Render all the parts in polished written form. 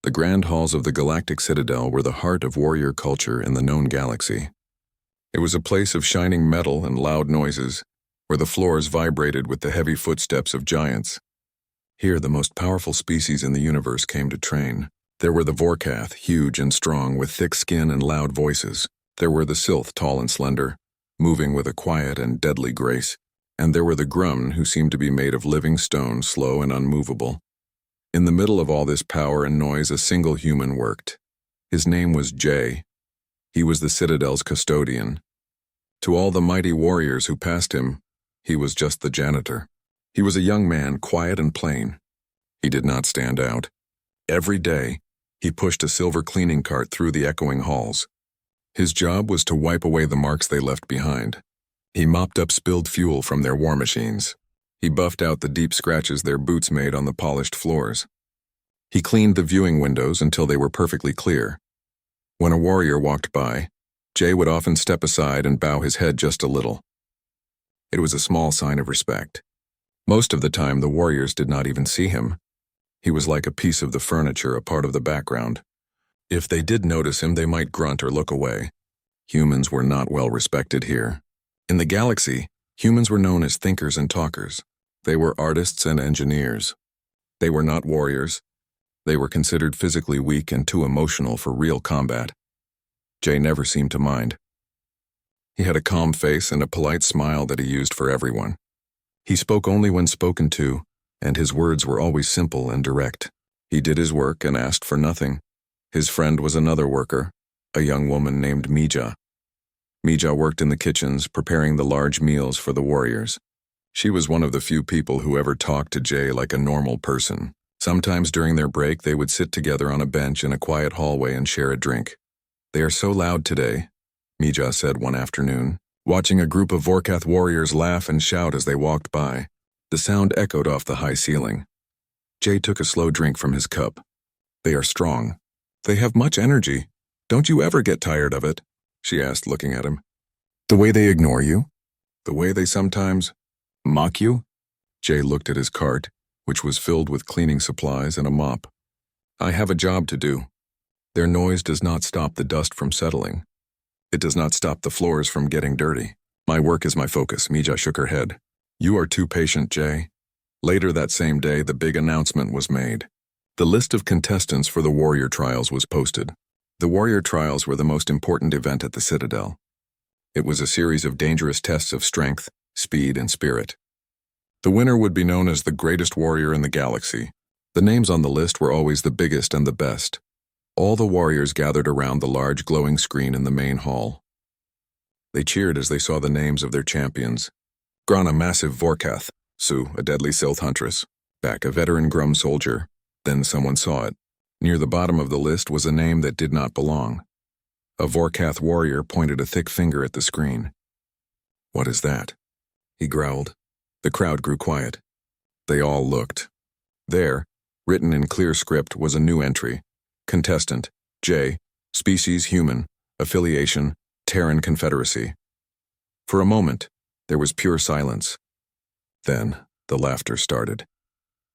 The grand halls of the Galactic Citadel were the heart of warrior culture in the known galaxy. It was a place of shining metal and loud noises, where the floors vibrated with the heavy footsteps of giants. Here, the most powerful species in the universe came to train. There were the Vorkath, huge and strong, with thick skin and loud voices. There were the Sylth, tall and slender, moving with a quiet and deadly grace. And there were the Grumn, who seemed to be made of living stone, slow and unmovable. In the middle of all this power and noise, a single human worked. His name was Jay. He was the Citadel's custodian. To all the mighty warriors who passed him, he was just the janitor. He was a young man, quiet and plain. He did not stand out. Every day, he pushed a silver cleaning cart through the echoing halls. His job was to wipe away the marks they left behind. He mopped up spilled fuel from their war machines. He buffed out the deep scratches their boots made on the polished floors. He cleaned the viewing windows until they were perfectly clear. When a warrior walked by, Jay would often step aside and bow his head just a little. It was a small sign of respect. Most of the time, the warriors did not even see him. He was like a piece of the furniture, a part of the background. If they did notice him, they might grunt or look away. Humans were not well respected here. In the galaxy, humans were known as thinkers and talkers. They were artists and engineers. They were not warriors. They were considered physically weak and too emotional for real combat. Jay never seemed to mind. He had a calm face and a polite smile that he used for everyone. He spoke only when spoken to, and his words were always simple and direct. He did his work and asked for nothing. His friend was another worker, a young woman named Mija. Mija worked in the kitchens, preparing the large meals for the warriors. She was one of the few people who ever talked to Jay like a normal person. Sometimes during their break, they would sit together on a bench in a quiet hallway and share a drink. "They are so loud today," Mija said one afternoon, watching a group of Vorkath warriors laugh and shout as they walked by. The sound echoed off the high ceiling. Jay took a slow drink from his cup. "They are strong. They have much energy. Don't you ever get tired of it?" she asked, looking at him. "The way they ignore you? The way they sometimes mock you?" Jay looked at his cart, which was filled with cleaning supplies and a mop. "I have a job to do. Their noise does not stop the dust from settling. It does not stop the floors from getting dirty. My work is my focus." Mija shook her head. "You are too patient, Jay." Later that same day, the big announcement was made. The list of contestants for the Warrior Trials was posted. The Warrior Trials were the most important event at the Citadel. It was a series of dangerous tests of strength, speed, and spirit. The winner would be known as the greatest warrior in the galaxy. The names on the list were always the biggest and the best. All the warriors gathered around the large glowing screen in the main hall. They cheered as they saw the names of their champions. Gran, a massive Vorkath; Sue, a deadly Sylth huntress; Back, a veteran Grum soldier. Then someone saw it. Near the bottom of the list was a name that did not belong. A Vorkath warrior pointed a thick finger at the screen. "What is that?" he growled. The crowd grew quiet. They all looked. There, written in clear script, was a new entry. Contestant, J, species human, affiliation, Terran Confederacy. For a moment, there was pure silence. Then, the laughter started.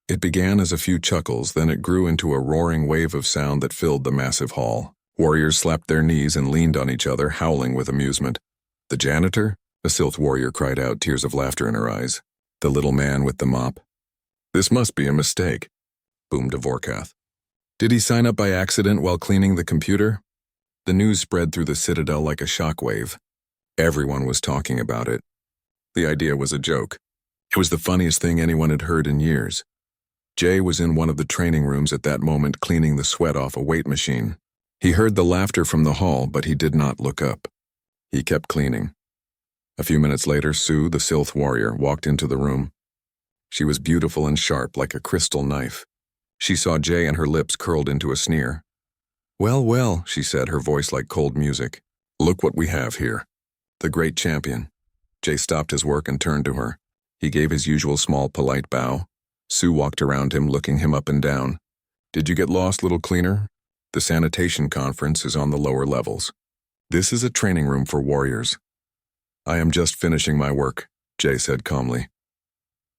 It began as a few chuckles, then it grew into a roaring wave of sound that filled the massive hall. Warriors slapped their knees and leaned on each other, howling with amusement. "The janitor?" a Sylth warrior cried out, tears of laughter in her eyes. "The little man with the mop?" "This must be a mistake," boomed a Vorkath. "Did he sign up by accident while cleaning the computer?" The news spread through the Citadel like a shockwave. Everyone was talking about it. The idea was a joke. It was the funniest thing anyone had heard in years. Jay was in one of the training rooms at that moment, cleaning the sweat off a weight machine. He heard the laughter from the hall, but he did not look up. He kept cleaning. A few minutes later, Sue, the Sylth warrior, walked into the room. She was beautiful and sharp like a crystal knife. She saw Jay and her lips curled into a sneer. "Well, well," she said, her voice like cold music. "Look what we have here. The great champion." Jay stopped his work and turned to her. He gave his usual small, polite bow. Sue walked around him, looking him up and down. "Did you get lost, little cleaner? The sanitation conference is on the lower levels. This is a training room for warriors." "I am just finishing my work," Jay said calmly.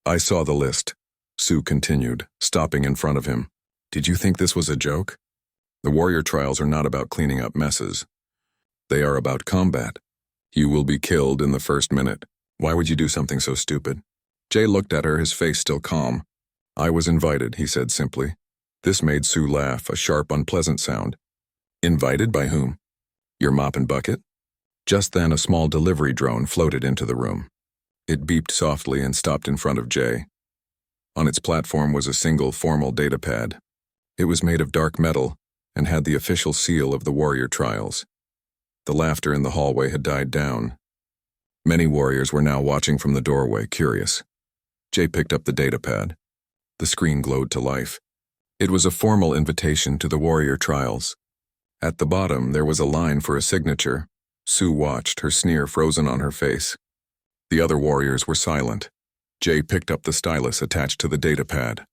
"I saw the list," Sue continued, stopping in front of him. "Did you think this was a joke? The warrior trials are not about cleaning up messes. They are about combat. You will be killed in the first minute. Why would you do something so stupid? Jay looked at her, his face still calm. I was invited, he said simply. This made Sue laugh, a sharp, unpleasant sound. Invited by whom? Your mop and bucket? Just then, a small delivery drone floated into the room. It beeped softly and stopped in front of Jay. On its platform was a single formal datapad. It was made of dark metal and had the official seal of the warrior trials. The laughter in the hallway had died down. Many warriors were now watching from the doorway, curious. Jay picked up the datapad. The screen glowed to life. It was a formal invitation to the warrior trials. At the bottom, there was a line for a signature. Sue watched, her sneer frozen on her face. The other warriors were silent. Jay picked up the stylus attached to the datapad.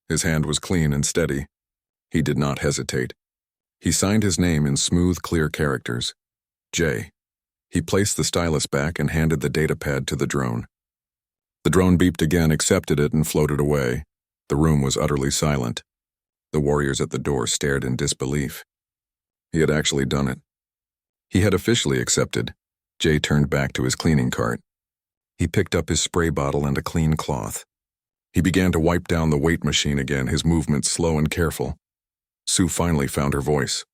His hand was clean and steady. He did not hesitate. He signed his name in smooth, clear characters. Jay. He placed the stylus back and handed the datapad to the drone. The drone beeped again, accepted it, and floated away. The room was utterly silent. The warriors at the door stared in disbelief. He had actually done it. He had officially accepted. Jay turned back to his cleaning cart. He picked up his spray bottle and a clean cloth. He began to wipe down the weight machine again, his movements slow and careful. Sue finally found her voice.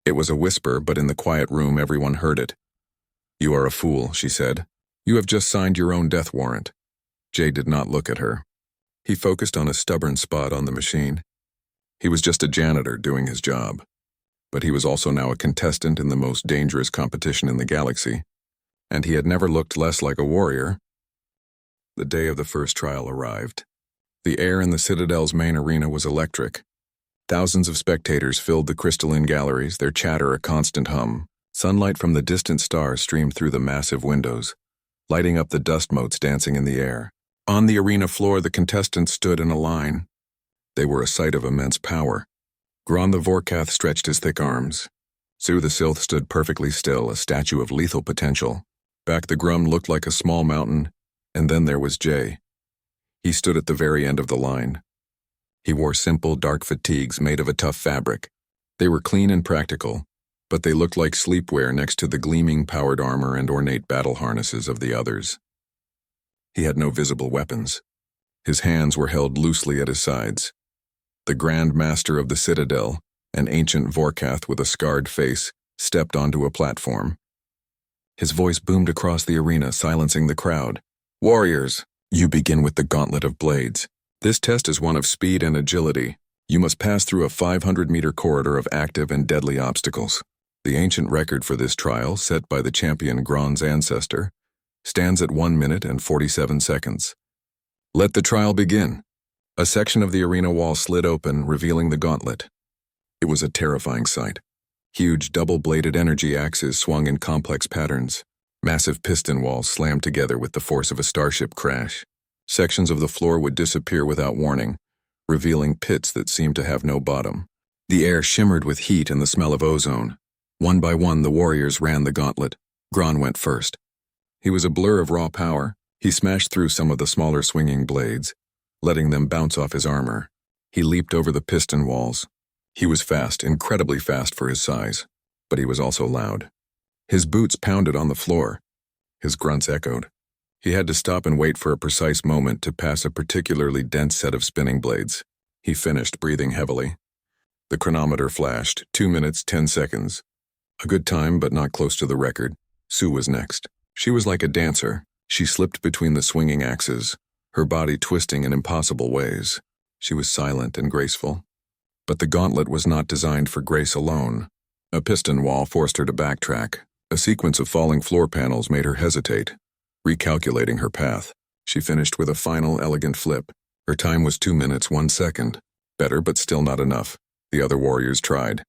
It was a whisper, but in the quiet room everyone heard it. You are a fool, she said. You have just signed your own death warrant. Jay did not look at her. He focused on a stubborn spot on the machine. He was just a janitor doing his job. But he was also now a contestant in the most dangerous competition in the galaxy. And he had never looked less like a warrior. The day of the first trial arrived. The air in the Citadel's main arena was electric. Thousands of spectators filled the crystalline galleries, their chatter a constant hum. Sunlight from the distant stars streamed through the massive windows, lighting up the dust motes dancing in the air. On the arena floor, the contestants stood in a line. They were a sight of immense power. Gron the Vorkath stretched his thick arms. Sue the Sylph stood perfectly still, a statue of lethal potential. Back the Grum looked like a small mountain, and then there was Jay. He stood at the very end of the line. He wore simple, dark fatigues made of a tough fabric. They were clean and practical, but they looked like sleepwear next to the gleaming powered armor and ornate battle harnesses of the others. He had no visible weapons. His hands were held loosely at his sides. The Grand Master of the Citadel, an ancient Vorkath with a scarred face, stepped onto a platform. His voice boomed across the arena, silencing the crowd. Warriors, you begin with the Gauntlet of Blades. This test is one of speed and agility. You must pass through a 500-meter corridor of active and deadly obstacles. The ancient record for this trial, set by the champion Gron's ancestor, stands at 1 minute and 47 seconds. Let the trial begin. A section of the arena wall slid open, revealing the gauntlet. It was a terrifying sight. Huge double-bladed energy axes swung in complex patterns. Massive piston walls slammed together with the force of a starship crash. Sections of the floor would disappear without warning, revealing pits that seemed to have no bottom. The air shimmered with heat and the smell of ozone. One by one, the warriors ran the gauntlet. Gron went first. He was a blur of raw power. He smashed through some of the smaller swinging blades, letting them bounce off his armor. He leaped over the piston walls. He was fast, incredibly fast for his size, but he was also loud. His boots pounded on the floor. His grunts echoed. He had to stop and wait for a precise moment to pass a particularly dense set of spinning blades. He finished, breathing heavily. The chronometer flashed, 2 minutes, 10 seconds. A good time, but not close to the record. Sue was next. She was like a dancer. She slipped between the swinging axes, her body twisting in impossible ways. She was silent and graceful. But the gauntlet was not designed for grace alone. A piston wall forced her to backtrack. A sequence of falling floor panels made her hesitate. Recalculating her path, she finished with a final, elegant flip. Her time was 2 minutes, 1 second. Better, but still not enough. The other warriors tried.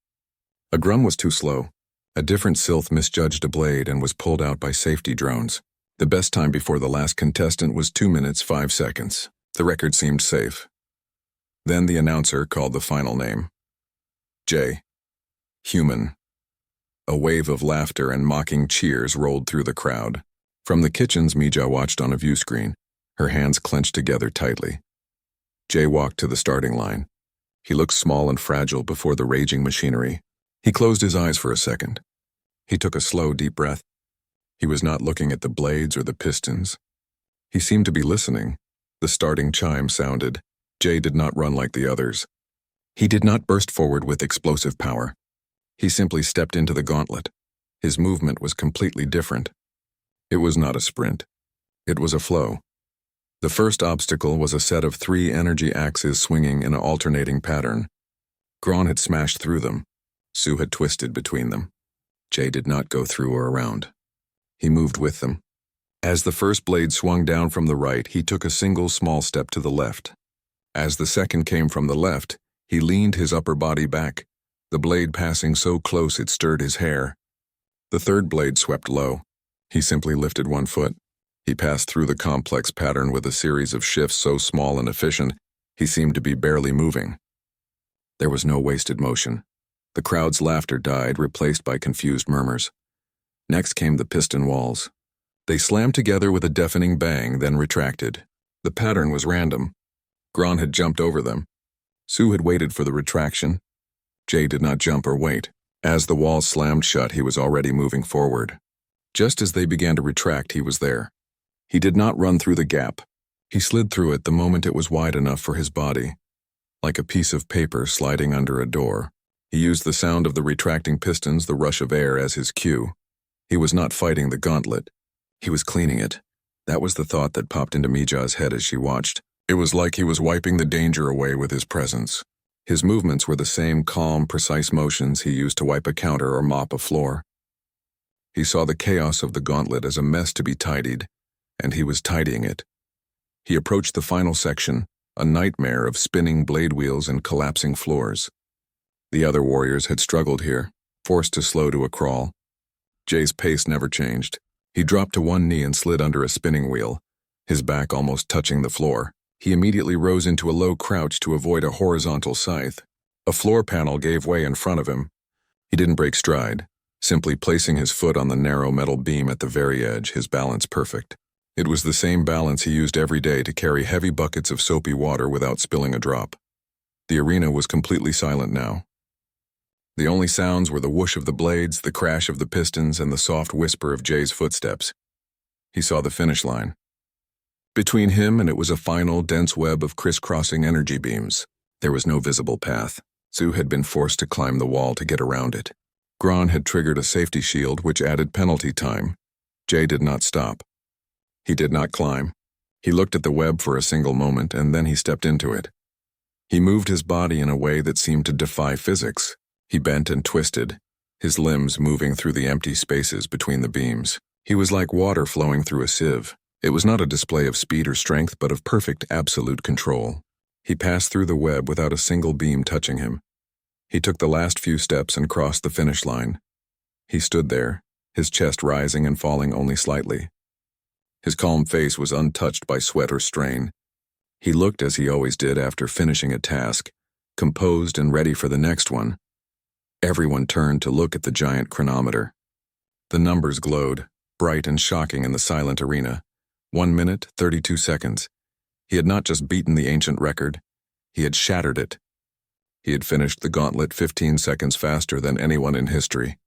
A Grum was too slow. A different Sylph misjudged a blade and was pulled out by safety drones. The best time before the last contestant was 2 minutes, 5 seconds. The record seemed safe. Then the announcer called the final name. Jay. Human. A wave of laughter and mocking cheers rolled through the crowd. From the kitchens, Mija watched on a view screen, her hands clenched together tightly. Jay walked to the starting line. He looked small and fragile before the raging machinery. He closed his eyes for a second. He took a slow, deep breath. He was not looking at the blades or the pistons. He seemed to be listening. The starting chime sounded. Jay did not run like the others. He did not burst forward with explosive power. He simply stepped into the gauntlet. His movement was completely different. It was not a sprint. It was a flow. The first obstacle was a set of 3 energy axes swinging in an alternating pattern. Gron had smashed through them. Sue had twisted between them. Jay did not go through or around. He moved with them. As the first blade swung down from the right, he took a single small step to the left. As the second came from the left, he leaned his upper body back, the blade passing so close it stirred his hair. The third blade swept low. He simply lifted one foot. He passed through the complex pattern with a series of shifts so small and efficient, he seemed to be barely moving. There was no wasted motion. The crowd's laughter died, replaced by confused murmurs. Next came the piston walls. They slammed together with a deafening bang, then retracted. The pattern was random. Gron had jumped over them. Sue had waited for the retraction. Jay did not jump or wait. As the walls slammed shut, he was already moving forward. Just as they began to retract, he was there. He did not run through the gap. He slid through it the moment it was wide enough for his body. Like a piece of paper sliding under a door. He used the sound of the retracting pistons, the rush of air, as his cue. He was not fighting the gauntlet. He was cleaning it. That was the thought that popped into Mija's head as she watched. It was like he was wiping the danger away with his presence. His movements were the same calm, precise motions he used to wipe a counter or mop a floor. He saw the chaos of the gauntlet as a mess to be tidied, and he was tidying it. He approached the final section, a nightmare of spinning blade wheels and collapsing floors. The other warriors had struggled here, forced to slow to a crawl. Jay's pace never changed. He dropped to one knee and slid under a spinning wheel, his back almost touching the floor. He immediately rose into a low crouch to avoid a horizontal scythe. A floor panel gave way in front of him. He didn't break stride, simply placing his foot on the narrow metal beam at the very edge, his balance perfect. It was the same balance he used every day to carry heavy buckets of soapy water without spilling a drop. The arena was completely silent now. The only sounds were the whoosh of the blades, the crash of the pistons, and the soft whisper of Jay's footsteps. He saw the finish line. Between him and it was a final, dense web of crisscrossing energy beams. There was no visible path. Sue had been forced to climb the wall to get around it. Gron had triggered a safety shield which added penalty time. Jay did not stop. He did not climb. He looked at the web for a single moment, and then he stepped into it. He moved his body in a way that seemed to defy physics. He bent and twisted, his limbs moving through the empty spaces between the beams. He was like water flowing through a sieve. It was not a display of speed or strength, but of perfect, absolute control. He passed through the web without a single beam touching him. He took the last few steps and crossed the finish line. He stood there, his chest rising and falling only slightly. His calm face was untouched by sweat or strain. He looked as he always did after finishing a task, composed and ready for the next one. Everyone turned to look at the giant chronometer. The numbers glowed, bright and shocking in the silent arena. 1 minute, 32 seconds. He had not just beaten the ancient record, he had shattered it. He had finished the gauntlet 15 seconds faster than anyone in history.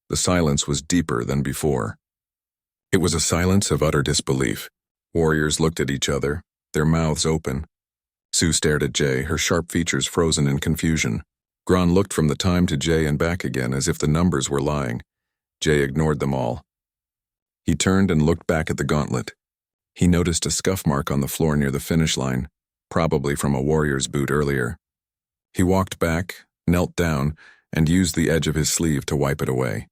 The silence was deeper than before. It was a silence of utter disbelief. Warriors looked at each other, their mouths open. Sue stared at Jay, her sharp features frozen in confusion. Gron looked from the time to Jay and back again as if the numbers were lying. Jay ignored them all. He turned and looked back at the gauntlet. He noticed a scuff mark on the floor near the finish line, probably from a warrior's boot earlier. He walked back, knelt down, and used the edge of his sleeve to wipe it away.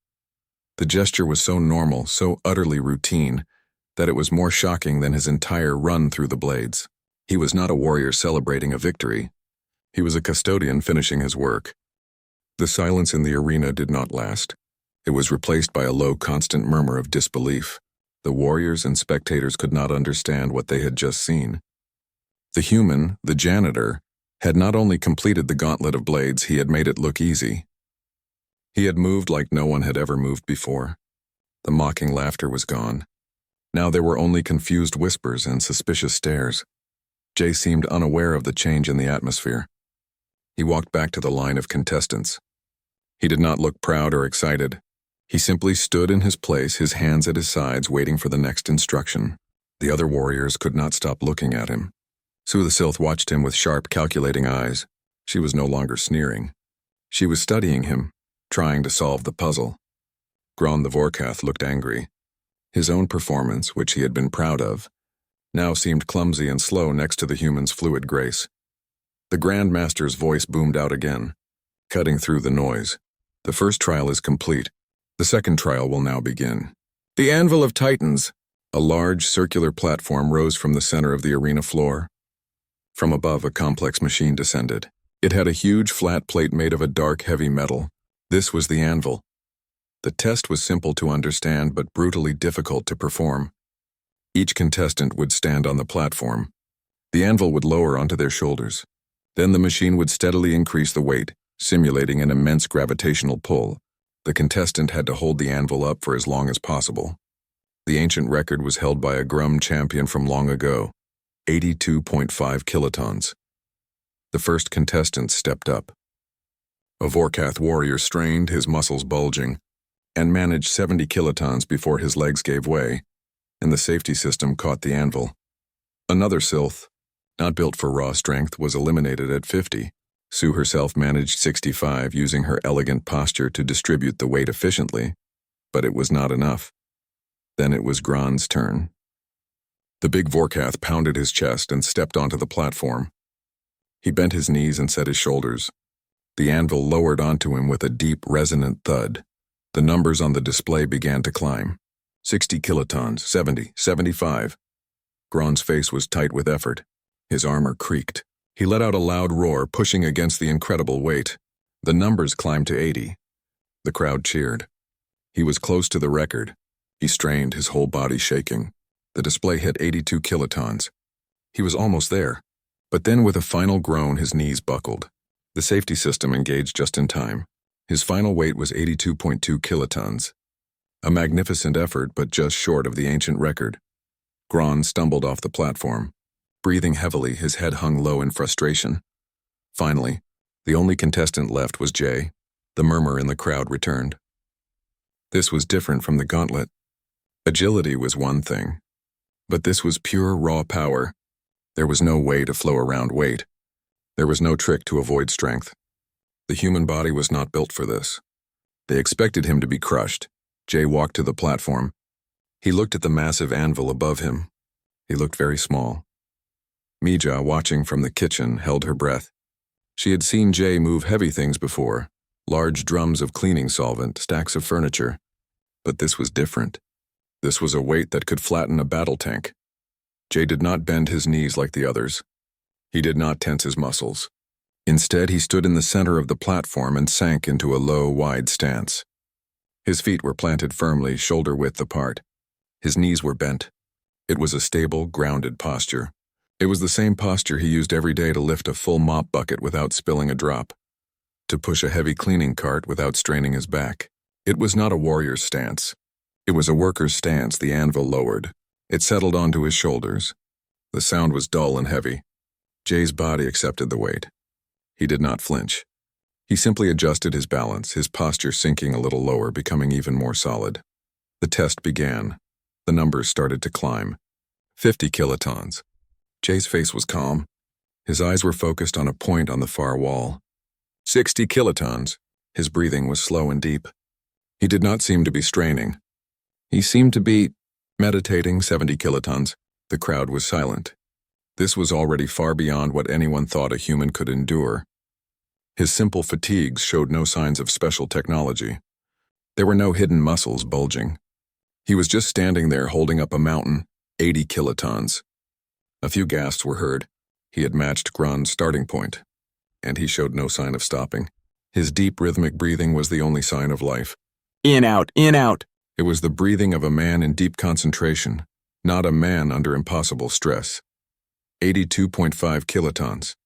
The gesture was so normal, so utterly routine, that it was more shocking than his entire run through the blades. He was not a warrior celebrating a victory. He was a custodian finishing his work. The silence in the arena did not last. It was replaced by a low, constant murmur of disbelief. The warriors and spectators could not understand what they had just seen. The human, the janitor, had not only completed the gauntlet of blades, he had made it look easy. He had moved like no one had ever moved before. The mocking laughter was gone. Now there were only confused whispers and suspicious stares. Jay seemed unaware of the change in the atmosphere. He walked back to the line of contestants. He did not look proud or excited. He simply stood in his place, his hands at his sides, waiting for the next instruction. The other warriors could not stop looking at him. Sue the Sylph watched him with sharp, calculating eyes. She was no longer sneering. She was studying him, trying to solve the puzzle. Gron the Vorkath looked angry. His own performance, which he had been proud of, now seemed clumsy and slow next to the human's fluid grace. The Grand Master's voice boomed out again, cutting through the noise. The first trial is complete. The second trial will now begin. The Anvil of Titans. A large circular platform rose from the center of the arena floor. From above, a complex machine descended. It had a huge flat plate made of a dark, heavy metal. This was the anvil. The test was simple to understand but brutally difficult to perform. Each contestant would stand on the platform. The anvil would lower onto their shoulders. Then the machine would steadily increase the weight, simulating an immense gravitational pull. The contestant had to hold the anvil up for as long as possible. The ancient record was held by a Grum champion from long ago, 82.5 kilotons. The first contestant stepped up. A Vorkath warrior strained, his muscles bulging, and managed 70 kilotons before his legs gave way, and the safety system caught the anvil. Another Sylph, not built for raw strength, was eliminated at 50. Sue herself managed 65 using her elegant posture to distribute the weight efficiently, but it was not enough. Then it was Gron's turn. The big Vorkath pounded his chest and stepped onto the platform. He bent his knees and set his shoulders. The anvil lowered onto him with a deep, resonant thud. The numbers on the display began to climb. 60 kilotons, 70, 75. Gron's face was tight with effort. His armor creaked. He let out a loud roar, pushing against the incredible weight. The numbers climbed to 80. The crowd cheered. He was close to the record. He strained, his whole body shaking. The display hit 82 kilotons. He was almost there. But then with a final groan, his knees buckled. The safety system engaged just in time. His final weight was 82.2 kilotons. A magnificent effort, but just short of the ancient record. Gron stumbled off the platform. Breathing heavily, his head hung low in frustration. Finally, the only contestant left was Jay. The murmur in the crowd returned. This was different from the gauntlet. Agility was one thing, but this was pure raw power. There was no way to flow around weight. There was no trick to avoid strength. The human body was not built for this. They expected him to be crushed. Jay walked to the platform. He looked at the massive anvil above him. He looked very small. Mija, watching from the kitchen, held her breath. She had seen Jay move heavy things before, large drums of cleaning solvent, stacks of furniture. But this was different. This was a weight that could flatten a battle tank. Jay did not bend his knees like the others. He did not tense his muscles. Instead, he stood in the center of the platform and sank into a low, wide stance. His feet were planted firmly, shoulder-width apart. His knees were bent. It was a stable, grounded posture. It was the same posture he used every day to lift a full mop bucket without spilling a drop, to push a heavy cleaning cart without straining his back. It was not a warrior's stance. It was a worker's stance. The anvil lowered. It settled onto his shoulders. The sound was dull and heavy. Jay's body accepted the weight. He did not flinch. He simply adjusted his balance, his posture sinking a little lower, becoming even more solid. The test began. The numbers started to climb. 50 kilotons. Jay's face was calm. His eyes were focused on a point on the far wall. 60 kilotons. His breathing was slow and deep. He did not seem to be straining. He seemed to be meditating. 70 kilotons. The crowd was silent. This was already far beyond what anyone thought a human could endure. His simple fatigues showed no signs of special technology. There were no hidden muscles bulging. He was just standing there holding up a mountain, 80 kilotons. A few gasps were heard. He had matched Gron's starting point, and he showed no sign of stopping. His deep rhythmic breathing was the only sign of life. In, out, in, out. It was the breathing of a man in deep concentration, not a man under impossible stress. 82.5 kilotons.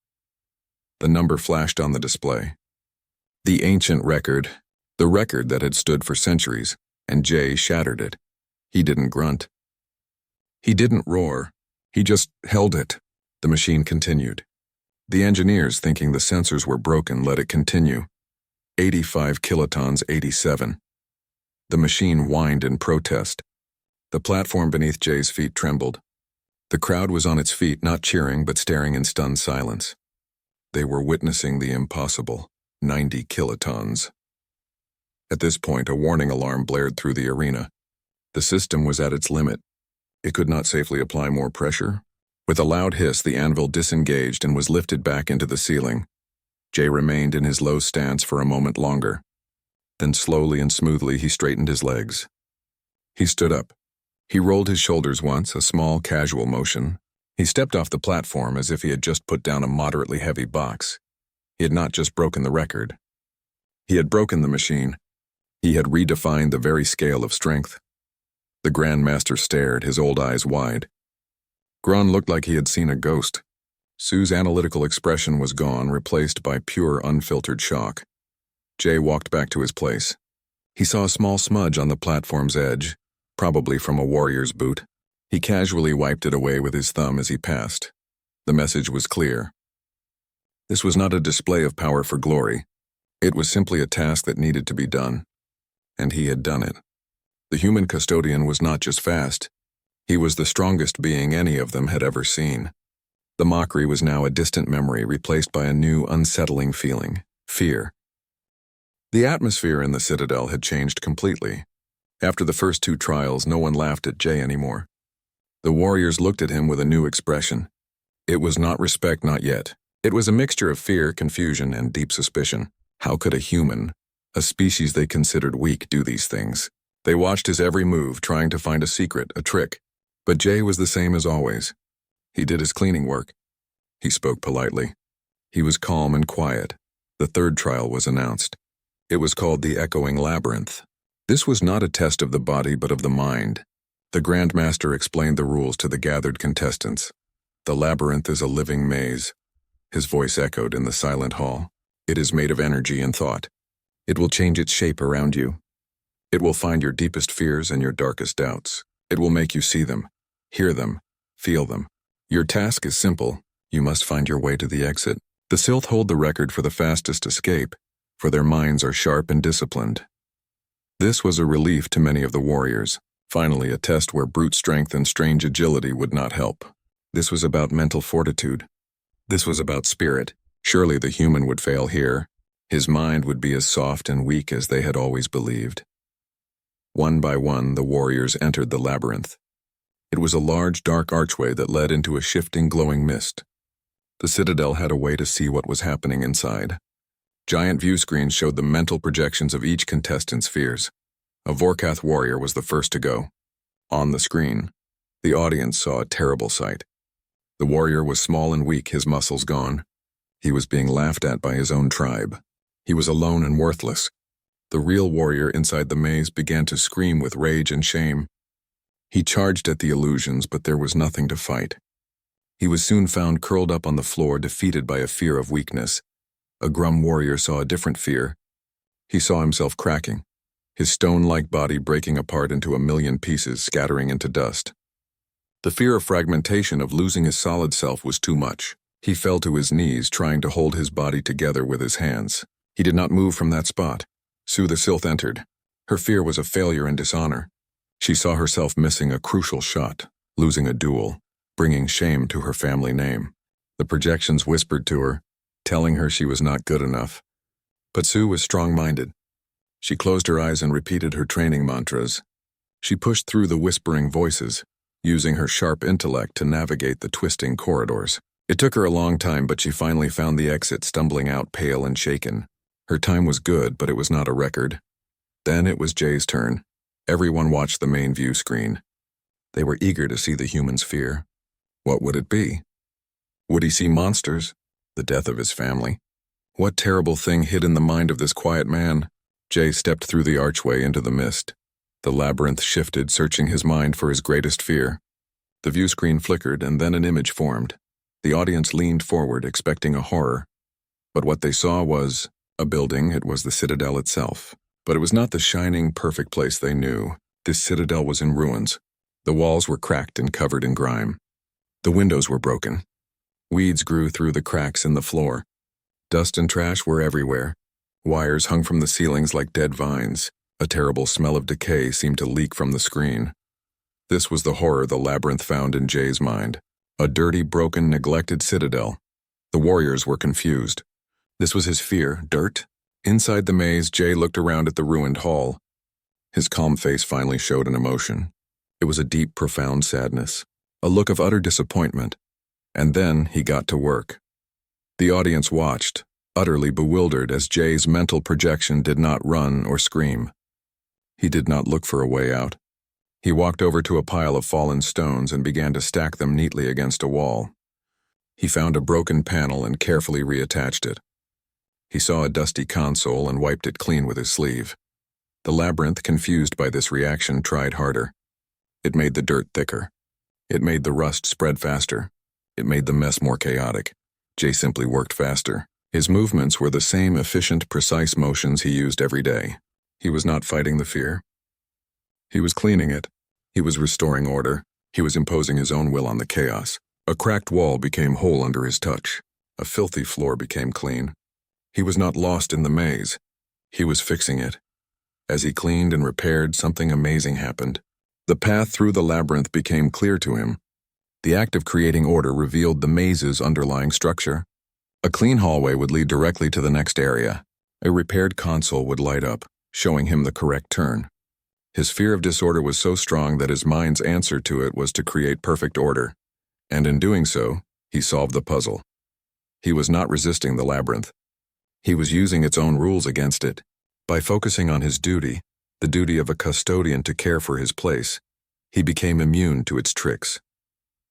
The number flashed on the display. The ancient record, the record that had stood for centuries, and Jay shattered it. He didn't grunt. He didn't roar. He just held it. The machine continued. The engineers, thinking the sensors were broken, let it continue. 85 kilotons, 87. The machine whined in protest. The platform beneath Jay's feet trembled. The crowd was on its feet, not cheering, but staring in stunned silence. They were witnessing the impossible. 90 kilotons. At this point, a warning alarm blared through the arena. The system was at its limit. It could not safely apply more pressure. With a loud hiss, the anvil disengaged and was lifted back into the ceiling. Jay remained in his low stance for a moment longer. Then slowly and smoothly he straightened his legs. He stood up. He rolled his shoulders once, a small, casual motion. He stepped off the platform as if he had just put down a moderately heavy box. He had not just broken the record. He had broken the machine. He had redefined the very scale of strength. The Grand Master stared, his old eyes wide. Grun looked like he had seen a ghost. Sue's analytical expression was gone, replaced by pure, unfiltered shock. Jay walked back to his place. He saw a small smudge on the platform's edge, probably from a warrior's boot. He casually wiped it away with his thumb as he passed. The message was clear. This was not a display of power for glory. It was simply a task that needed to be done. And he had done it. The human custodian was not just fast. He was the strongest being any of them had ever seen. The mockery was now a distant memory replaced by a new, unsettling feeling: fear. The atmosphere in the Citadel had changed completely. After the first two trials, no one laughed at Jay anymore. The warriors looked at him with a new expression. It was not respect, not yet. It was a mixture of fear, confusion, and deep suspicion. How could a human, a species they considered weak, do these things? They watched his every move, trying to find a secret, a trick. But Jay was the same as always. He did his cleaning work. He spoke politely. He was calm and quiet. The third trial was announced. It was called the Echoing Labyrinth. This was not a test of the body but of the mind. The Grand Master explained the rules to the gathered contestants. The labyrinth is a living maze. His voice echoed in the silent hall. It is made of energy and thought. It will change its shape around you. It will find your deepest fears and your darkest doubts. It will make you see them, hear them, feel them. Your task is simple. You must find your way to the exit. The Sylth hold the record for the fastest escape, for their minds are sharp and disciplined. This was a relief to many of the warriors. Finally, a test where brute strength and strange agility would not help. This was about mental fortitude. This was about spirit. Surely the human would fail here. His mind would be as soft and weak as they had always believed. One by one, the warriors entered the labyrinth. It was a large, dark archway that led into a shifting, glowing mist. The Citadel had a way to see what was happening inside. Giant view screens showed the mental projections of each contestant's fears. A Vorkath warrior was the first to go. On the screen, the audience saw a terrible sight. The warrior was small and weak, his muscles gone. He was being laughed at by his own tribe. He was alone and worthless. The real warrior inside the maze began to scream with rage and shame. He charged at the illusions, but there was nothing to fight. He was soon found curled up on the floor, defeated by a fear of weakness. A Grum warrior saw a different fear. He saw himself cracking, his stone-like body breaking apart into a million pieces, scattering into dust. The fear of fragmentation, of losing his solid self, was too much. He fell to his knees, trying to hold his body together with his hands. He did not move from that spot. Sue the Sylth entered. Her fear was of failure and dishonor. She saw herself missing a crucial shot, losing a duel, bringing shame to her family name. The projections whispered to her, telling her she was not good enough. But Sue was strong-minded. She closed her eyes and repeated her training mantras. She pushed through the whispering voices, using her sharp intellect to navigate the twisting corridors. It took her a long time, but she finally found the exit, stumbling out pale and shaken. Her time was good, but it was not a record. Then it was Jay's turn. Everyone watched the main view screen. They were eager to see the human's fear. What would it be? Would he see monsters? The death of his family? What terrible thing hid in the mind of this quiet man? Jay stepped through the archway into the mist. The labyrinth shifted, searching his mind for his greatest fear. The view screen flickered, and then an image formed. The audience leaned forward, expecting a horror. But what they saw was a building. It was the Citadel itself. But it was not the shining, perfect place they knew. This Citadel was in ruins. The walls were cracked and covered in grime. The windows were broken. Weeds grew through the cracks in the floor. Dust and trash were everywhere. Wires hung from the ceilings like dead vines. A terrible smell of decay seemed to leak from the screen. This was the horror the labyrinth found in Jay's mind. A dirty, broken, neglected citadel. The warriors were confused. This was his fear, dirt? Inside the maze, Jay looked around at the ruined hall. His calm face finally showed an emotion. It was a deep, profound sadness, a look of utter disappointment. And then he got to work. The audience watched, utterly bewildered as Jay's mental projection did not run or scream. He did not look for a way out. He walked over to a pile of fallen stones and began to stack them neatly against a wall. He found a broken panel and carefully reattached it. He saw a dusty console and wiped it clean with his sleeve. The labyrinth, confused by this reaction, tried harder. It made the dirt thicker. It made the rust spread faster. It made the mess more chaotic. Jay simply worked faster. His movements were the same efficient, precise motions he used every day. He was not fighting the fear. He was cleaning it. He was restoring order. He was imposing his own will on the chaos. A cracked wall became whole under his touch. A filthy floor became clean. He was not lost in the maze. He was fixing it. As he cleaned and repaired, something amazing happened. The path through the labyrinth became clear to him. The act of creating order revealed the maze's underlying structure. A clean hallway would lead directly to the next area. A repaired console would light up, showing him the correct turn. His fear of disorder was so strong that his mind's answer to it was to create perfect order. And in doing so, he solved the puzzle. He was not resisting the labyrinth. He was using its own rules against it. By focusing on his duty, the duty of a custodian to care for his place, he became immune to its tricks.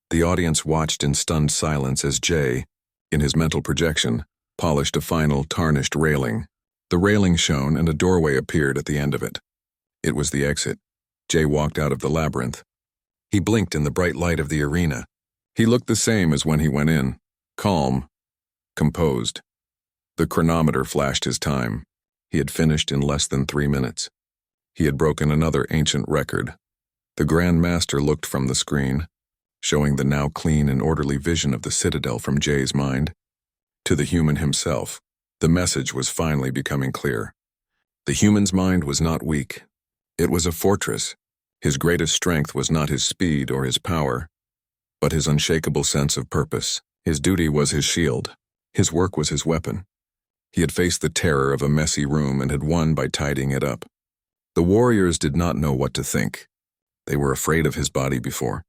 The audience watched in stunned silence as Jay, in his mental projection, polished a final, tarnished railing. The railing shone and a doorway appeared at the end of it. It was the exit. Jay walked out of the labyrinth. He blinked in the bright light of the arena. He looked the same as when he went in, calm, composed. The chronometer flashed his time. He had finished in less than 3 minutes. He had broken another ancient record. The Grand Master looked from the screen, showing the now clean and orderly vision of the citadel from Jay's mind. To the human himself, the message was finally becoming clear. The human's mind was not weak. It was a fortress. His greatest strength was not his speed or his power, but his unshakable sense of purpose. His duty was his shield. His work was his weapon. He had faced the terror of a messy room and had won by tidying it up. The warriors did not know what to think. They were afraid of his body before.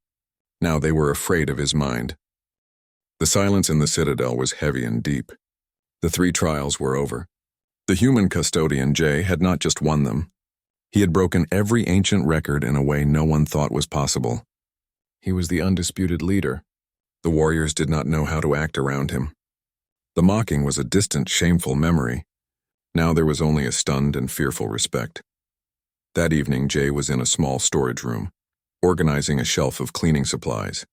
Now they were afraid of his mind. The silence in the citadel was heavy and deep. The 3 trials were over. The human custodian, Jay, had not just won them. He had broken every ancient record in a way no one thought was possible. He was the undisputed leader. The warriors did not know how to act around him. The mocking was a distant, shameful memory. Now there was only a stunned and fearful respect. That evening, Jay was in a small storage room, organizing a shelf of cleaning supplies.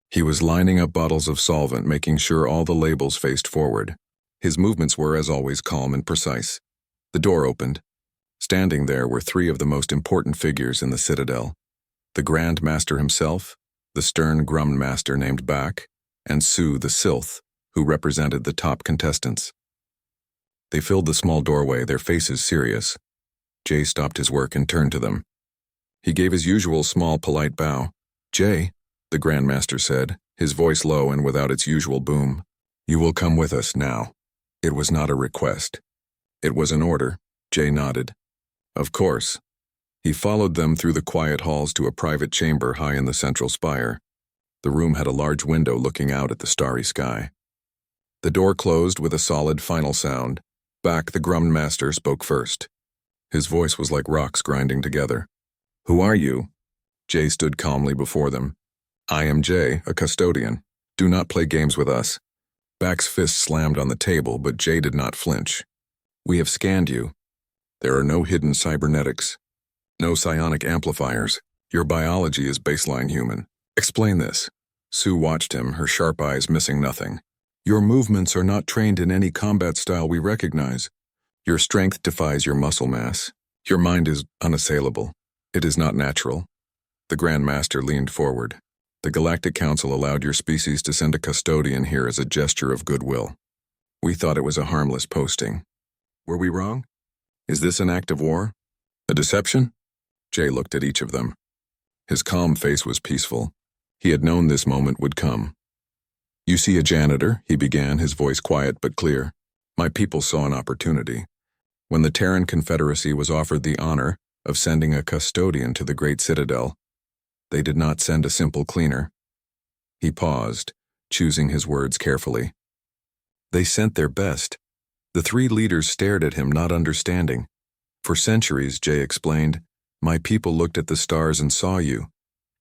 He was lining up bottles of solvent, making sure all the labels faced forward. His movements were, as always, calm and precise. The door opened. Standing there were 3 of the most important figures in the citadel: the Grand Master himself, the stern Grum Master named Bak, and Sue the Sylph, who represented the top contestants. They filled the small doorway, their faces serious. Jay stopped his work and turned to them. He gave his usual small, polite bow. "Jay," the Grand Master said, his voice low and without its usual boom, "you will come with us now." It was not a request. It was an order. Jay nodded. Of course. He followed them through the quiet halls to a private chamber high in the central spire. The room had a large window looking out at the starry sky. The door closed with a solid final sound. Bak, the Grum Master, spoke first. His voice was like rocks grinding together. "Who are you?" Jay stood calmly before them. "I am Jay, a custodian. Do not play games with us." Bak's fist slammed on the table, but Jay did not flinch. "We have scanned you. There are no hidden cybernetics, no psionic amplifiers. Your biology is baseline human. Explain this." Sue watched him, her sharp eyes missing nothing. "Your movements are not trained in any combat style we recognize. Your strength defies your muscle mass. Your mind is unassailable. It is not natural." The Grand Master leaned forward. The Galactic Council allowed your species to send a custodian here as a gesture of goodwill. We thought it was a harmless posting. Were we wrong? Is this an act of war? A deception? Jay looked at each of them. His calm face was peaceful. He had known this moment would come. You see a janitor, he began, his voice quiet but clear. My people saw an opportunity. When the Terran Confederacy was offered the honor of sending a custodian to the Great Citadel, they did not send a simple cleaner. He paused, choosing his words carefully. They sent their best. The three leaders stared at him, not understanding. For centuries, Jay explained, my people looked at the stars and saw you.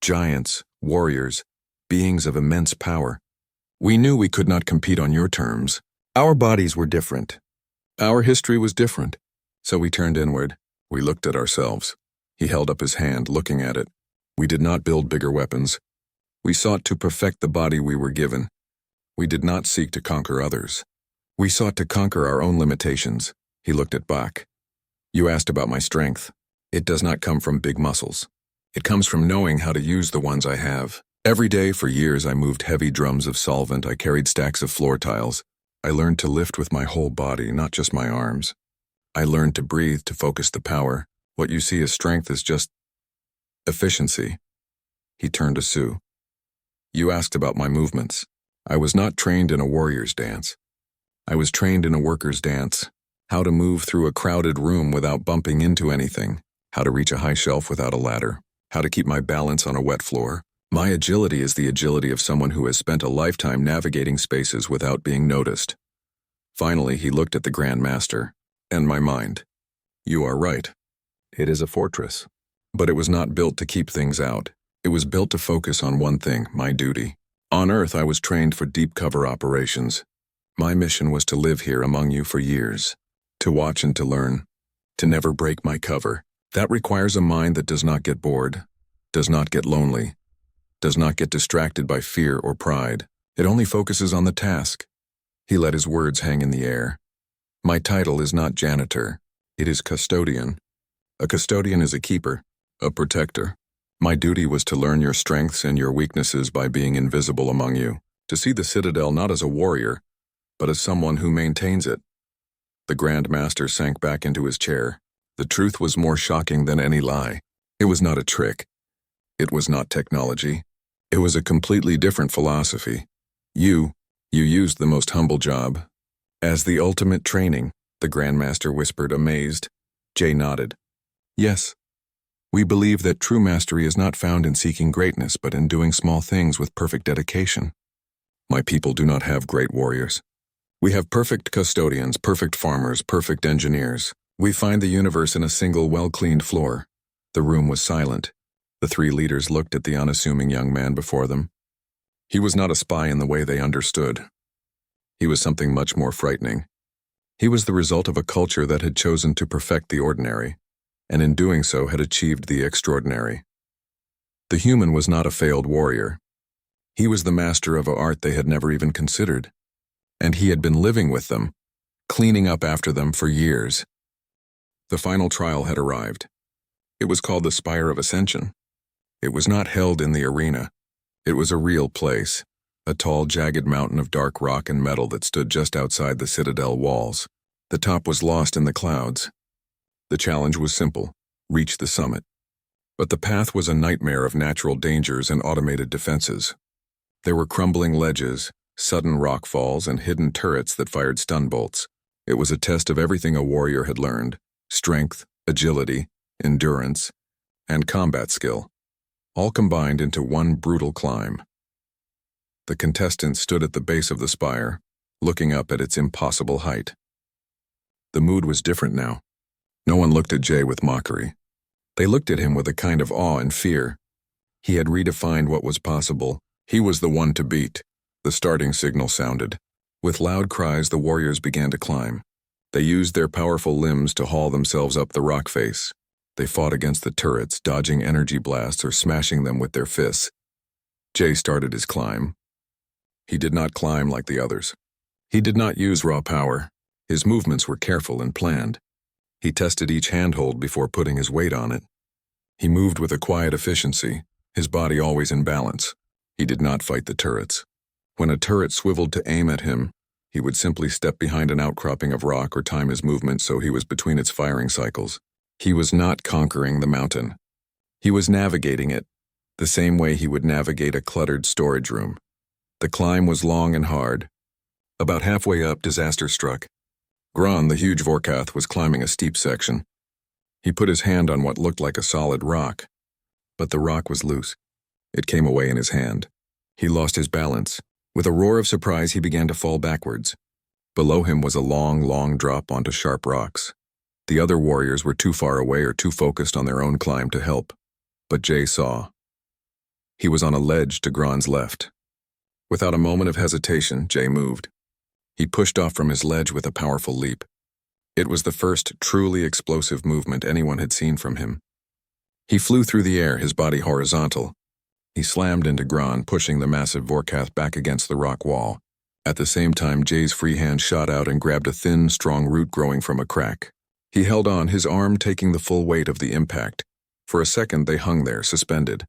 Giants, warriors, beings of immense power. We knew we could not compete on your terms. Our bodies were different. Our history was different. So we turned inward. We looked at ourselves. He held up his hand, looking at it. We did not build bigger weapons. We sought to perfect the body we were given. We did not seek to conquer others. We sought to conquer our own limitations. He looked at Bach. You asked about my strength. It does not come from big muscles. It comes from knowing how to use the ones I have. Every day for years I moved heavy drums of solvent, I carried stacks of floor tiles. I learned to lift with my whole body, not just my arms. I learned to breathe, to focus the power. What you see as strength is just efficiency. He turned to Sue. You asked about my movements. I was not trained in a warrior's dance. I was trained in a worker's dance. How to move through a crowded room without bumping into anything. How to reach a high shelf without a ladder. How to keep my balance on a wet floor. My agility is the agility of someone who has spent a lifetime navigating spaces without being noticed. Finally, he looked at the Grand Master, and my mind. You are right. It is a fortress. But it was not built to keep things out. It was built to focus on one thing, my duty. On Earth, I was trained for deep cover operations. My mission was to live here among you for years. To watch and to learn. To never break my cover. That requires a mind that does not get bored. Does not get lonely. Does not get distracted by fear or pride. It only focuses on the task. He let his words hang in the air. My title is not janitor. It is custodian. A custodian is a keeper, a protector. My duty was to learn your strengths and your weaknesses by being invisible among you, to see the Citadel not as a warrior, but as someone who maintains it. The Grand Master sank back into his chair. The truth was more shocking than any lie. It was not a trick. It was not technology. It was a completely different philosophy. You used the most humble job. As the ultimate training, the Grand Master whispered, amazed. Jay nodded. Yes. We believe that true mastery is not found in seeking greatness, but in doing small things with perfect dedication. My people do not have great warriors. We have perfect custodians, perfect farmers, perfect engineers. We find the universe in a single well-cleaned floor. The room was silent. The three leaders looked at the unassuming young man before them. He was not a spy in the way they understood. He was something much more frightening. He was the result of a culture that had chosen to perfect the ordinary, and in doing so had achieved the extraordinary. The human was not a failed warrior. He was the master of an art they had never even considered, and he had been living with them, cleaning up after them for years. The final trial had arrived. It was called the Spire of Ascension. It was not held in the arena. It was a real place, a tall, jagged mountain of dark rock and metal that stood just outside the Citadel walls. The top was lost in the clouds. The challenge was simple, reach the summit. But the path was a nightmare of natural dangers and automated defenses. There were crumbling ledges, sudden rock falls, and hidden turrets that fired stun bolts. It was a test of everything a warrior had learned: strength, agility, endurance, and combat skill, all combined into one brutal climb. The contestants stood at the base of the spire, looking up at its impossible height. The mood was different now. No one looked at Jay with mockery. They looked at him with a kind of awe and fear. He had redefined what was possible. He was the one to beat. The starting signal sounded. With loud cries, the warriors began to climb. They used their powerful limbs to haul themselves up the rock face. They fought against the turrets, dodging energy blasts or smashing them with their fists. Jay started his climb. He did not climb like the others. He did not use raw power. His movements were careful and planned. He tested each handhold before putting his weight on it. He moved with a quiet efficiency, his body always in balance. He did not fight the turrets. When a turret swiveled to aim at him, he would simply step behind an outcropping of rock or time his movement so he was between its firing cycles. He was not conquering the mountain. He was navigating it, the same way he would navigate a cluttered storage room. The climb was long and hard. About halfway up, disaster struck. Gron, the huge Vorkath, was climbing a steep section. He put his hand on what looked like a solid rock, but the rock was loose. It came away in his hand. He lost his balance. With a roar of surprise, he began to fall backwards. Below him was a long drop onto sharp rocks. The other warriors were too far away or too focused on their own climb to help. But Jay saw. He was on a ledge to Gron's left. Without a moment of hesitation, Jay moved. He pushed off from his ledge with a powerful leap. It was the first truly explosive movement anyone had seen from him. He flew through the air, his body horizontal. He slammed into Gron, pushing the massive Vorkath back against the rock wall. At the same time, Jay's free hand shot out and grabbed a thin, strong root growing from a crack. He held on, his arm taking the full weight of the impact. For a second, they hung there, suspended.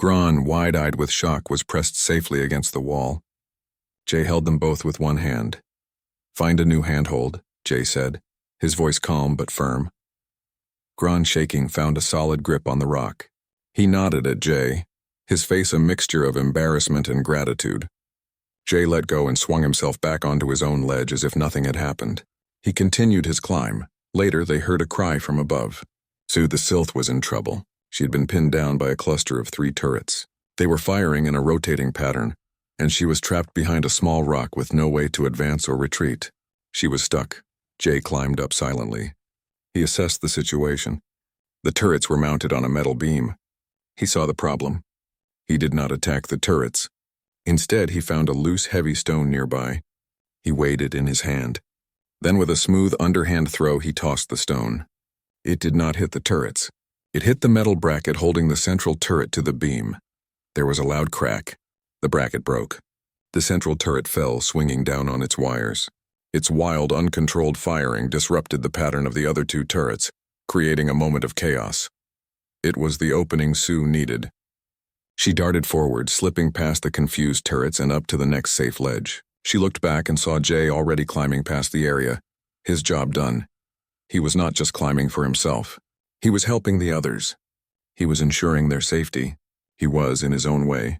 Gron, wide-eyed with shock, was pressed safely against the wall. Jay held them both with one hand. "Find a new handhold," Jay said, his voice calm but firm. Gron, shaking, found a solid grip on the rock. He nodded at Jay, his face a mixture of embarrassment and gratitude. Jay let go and swung himself back onto his own ledge as if nothing had happened. He continued his climb. Later, they heard a cry from above. Sue the Sylph was in trouble. She had been pinned down by a cluster of 3 turrets. They were firing in a rotating pattern, and she was trapped behind a small rock with no way to advance or retreat. She was stuck. Jay climbed up silently. He assessed the situation. The turrets were mounted on a metal beam. He saw the problem. He did not attack the turrets. Instead, he found a loose, heavy stone nearby. He weighed it in his hand. Then with a smooth underhand throw, he tossed the stone. It did not hit the turrets. It hit the metal bracket holding the central turret to the beam. There was a loud crack. The bracket broke. The central turret fell, swinging down on its wires. Its wild, uncontrolled firing disrupted the pattern of the other 2 turrets, creating a moment of chaos. It was the opening Sue needed. She darted forward, slipping past the confused turrets and up to the next safe ledge. She looked back and saw Jay already climbing past the area. His job done. He was not just climbing for himself. He was helping the others. He was ensuring their safety. He was, in his own way,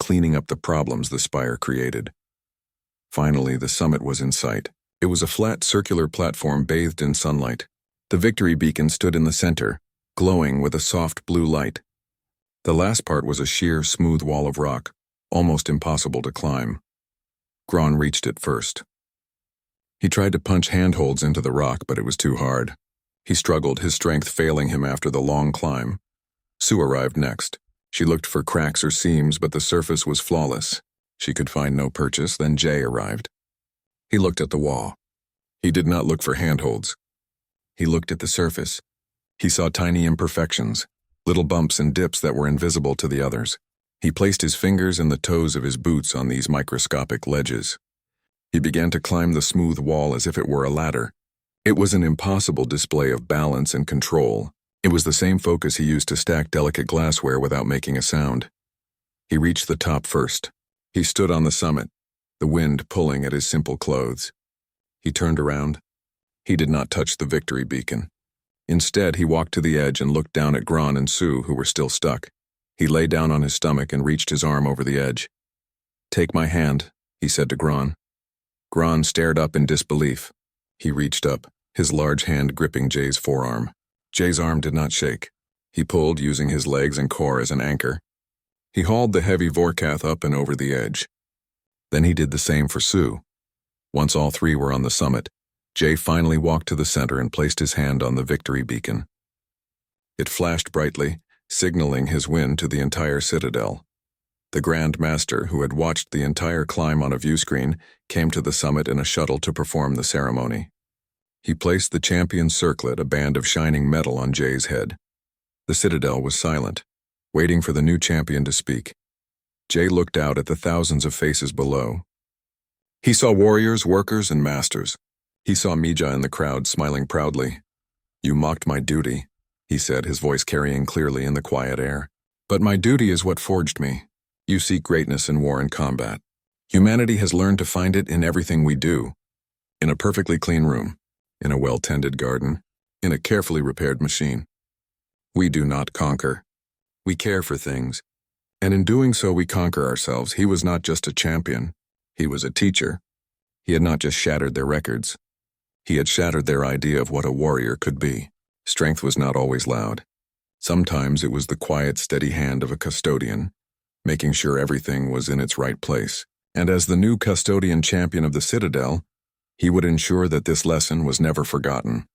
cleaning up the problems the spire created. Finally, the summit was in sight. It was a flat, circular platform bathed in sunlight. The victory beacon stood in the center, glowing with a soft blue light. The last part was a sheer, smooth wall of rock, almost impossible to climb. Gron reached it first. He tried to punch handholds into the rock, but it was too hard. He struggled, his strength failing him after the long climb. Sue arrived next. She looked for cracks or seams, but the surface was flawless. She could find no purchase. Then Jay arrived. He looked at the wall. He did not look for handholds. He looked at the surface. He saw tiny imperfections, little bumps and dips that were invisible to the others. He placed his fingers and the toes of his boots on these microscopic ledges. He began to climb the smooth wall as if it were a ladder. It was an impossible display of balance and control. It was the same focus he used to stack delicate glassware without making a sound. He reached the top first. He stood on the summit, the wind pulling at his simple clothes. He turned around. He did not touch the victory beacon. Instead, he walked to the edge and looked down at Gron and Sue, who were still stuck. He lay down on his stomach and reached his arm over the edge. "Take my hand," he said to Gron. Gron stared up in disbelief. He reached up, his large hand gripping Jay's forearm. Jay's arm did not shake. He pulled, using his legs and core as an anchor. He hauled the heavy Vorkath up and over the edge. Then he did the same for Sue. Once all 3 were on the summit, Jay finally walked to the center and placed his hand on the victory beacon. It flashed brightly, signaling his win to the entire citadel. The Grand Master, who had watched the entire climb on a viewscreen, came to the summit in a shuttle to perform the ceremony. He placed the champion's circlet, a band of shining metal, on Jay's head. The citadel was silent, waiting for the new champion to speak. Jay looked out at the thousands of faces below. He saw warriors, workers, and masters. He saw Mija in the crowd, smiling proudly. "You mocked my duty," he said, his voice carrying clearly in the quiet air. "But my duty is what forged me. You seek greatness in war and combat. Humanity has learned to find it in everything we do. In a perfectly clean room, in a well-tended garden, in a carefully repaired machine. We do not conquer. We care for things. And in doing so, we conquer ourselves. He was not just a champion. He was a teacher. He had not just shattered their records. He had shattered their idea of what a warrior could be. Strength was not always loud. Sometimes it was the quiet, steady hand of a custodian, making sure everything was in its right place. And as the new custodian champion of the Citadel, he would ensure that this lesson was never forgotten.